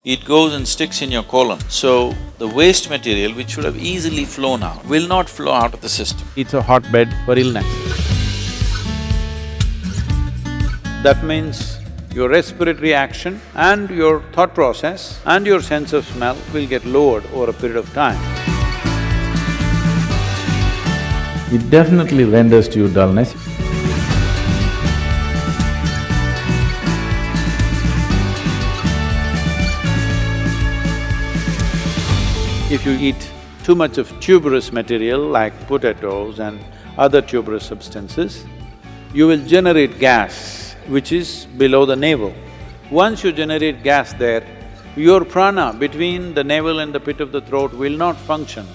it goes and sticks in your colon. So, the waste material which should have easily flown out will not flow out of the system. It's a hotbed for illness. That means your respiratory action and your thought process and your sense of smell will get lowered over a period of time. It definitely renders to you dullness. If you eat too much of tuberous material like potatoes and other tuberous substances, you will generate gas which is below the navel. Once you generate gas there, your prana between the navel and the pit of the throat will not function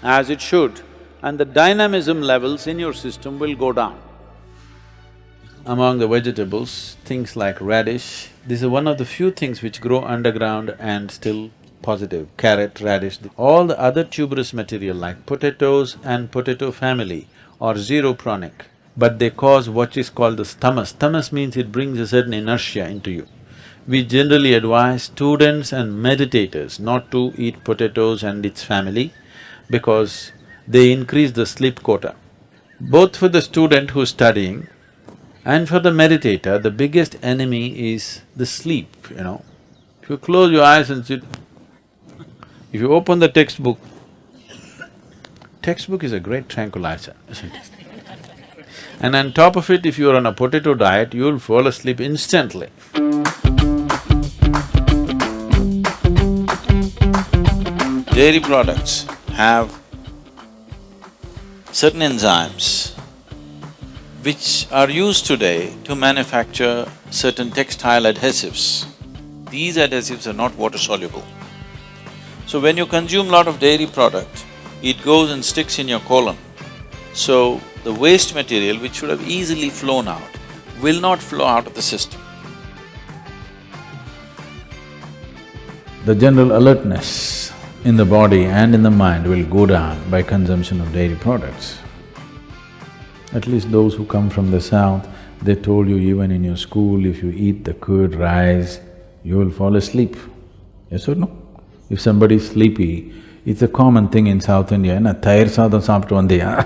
as it should, and the dynamism levels in your system will go down. Among the vegetables, things like radish, this is one of the few things which grow underground and still positive. Carrot, radish, all the other tuberous material like potatoes and potato family are zero pranic, but they cause what is called the stamas. Stamas means it brings a certain inertia into you. We generally advise students and meditators not to eat potatoes and its family because they increase the sleep quota. Both for the student who's studying and for the meditator, the biggest enemy is the sleep, you know. If you close your eyes and sit, if you open the textbook is a great tranquilizer, isn't it? And on top of it, if you're on a potato diet, you'll fall asleep instantly. Dairy products have certain enzymes which are used today to manufacture certain textile adhesives. These adhesives are not water-soluble. So when you consume lot of dairy product, it goes and sticks in your colon. So the waste material which should have easily flown out will not flow out of the system. The general alertness in the body and in the mind will go down by consumption of dairy products. At least those who come from the south, they told you even in your school, if you eat the curd rice, you will fall asleep. Yes or no? If somebody is sleepy, it's a common thing in South India, na thair sadam saapittu vandiya.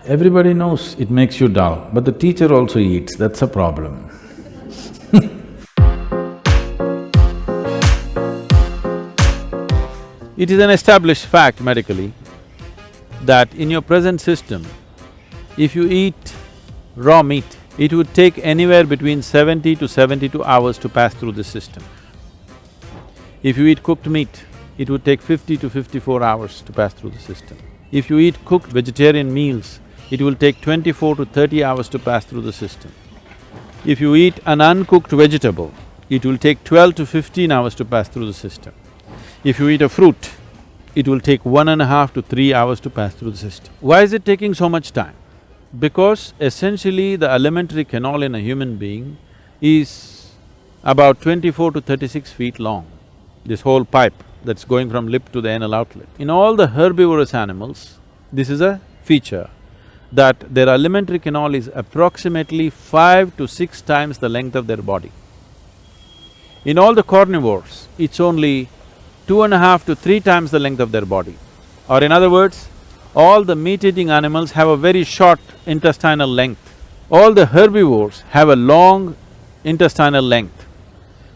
Everybody knows it makes you dull, but the teacher also eats, that's a problem. It is an established fact medically that in your present system, if you eat raw meat, it would take anywhere between 70 to 72 hours to pass through the system. If you eat cooked meat, it would take 50 to 54 hours to pass through the system. If you eat cooked vegetarian meals, it will take 24 to 30 hours to pass through the system. If you eat an uncooked vegetable, it will take 12 to 15 hours to pass through the system. If you eat a fruit, it will take 1.5 to 3 hours to pass through the system. Why is it taking so much time? Because essentially the alimentary canal in a human being is about 24 to 36 feet long, this whole pipe that's going from lip to the anal outlet. In all the herbivorous animals, this is a feature, that their alimentary canal is approximately 5 to 6 times the length of their body. In all the carnivores, it's only 2.5 to 3 times the length of their body. Or in other words, all the meat-eating animals have a very short intestinal length. All the herbivores have a long intestinal length.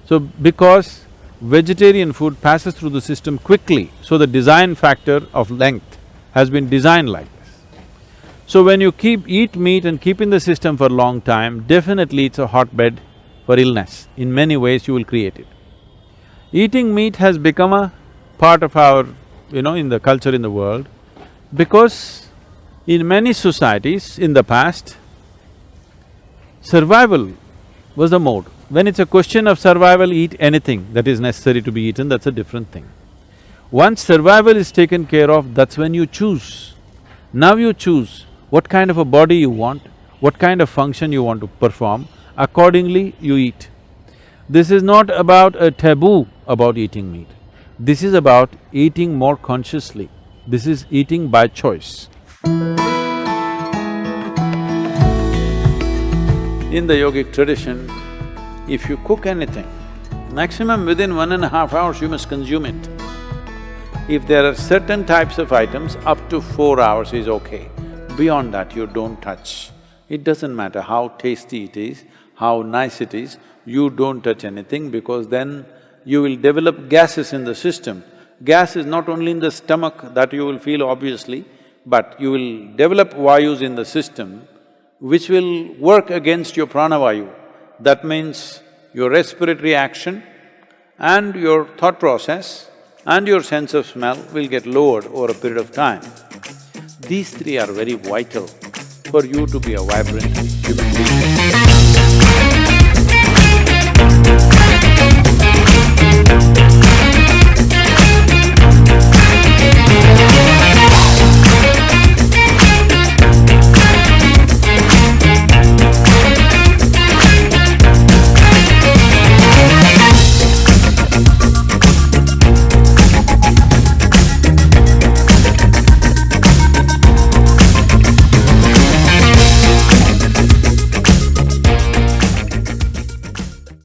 So because vegetarian food passes through the system quickly, so the design factor of length has been designed like this. So when you eat meat and keep in the system for a long time, definitely it's a hotbed for illness. In many ways you will create it. Eating meat has become a part of our, in the culture in the world, because in many societies in the past, survival was the mode. When it's a question of survival, eat anything that is necessary to be eaten, that's a different thing. Once survival is taken care of, that's when you choose. Now you choose what kind of a body you want, what kind of function you want to perform, accordingly you eat. This is not about a taboo about eating meat. This is about eating more consciously. This is eating by choice. In the yogic tradition, if you cook anything, Maximum within 1.5 hours you must consume it. If there are certain types of items, up to 4 hours is okay. Beyond that, you don't touch. It doesn't matter how tasty it is, how nice it is, you don't touch anything because then you will develop gases in the system. Gas is not only in the stomach that you will feel obviously, but you will develop vayus in the system which will work against your pranavayu. That means your respiratory action and your thought process and your sense of smell will get lowered over a period of time. These three are very vital for you to be a vibrant human being.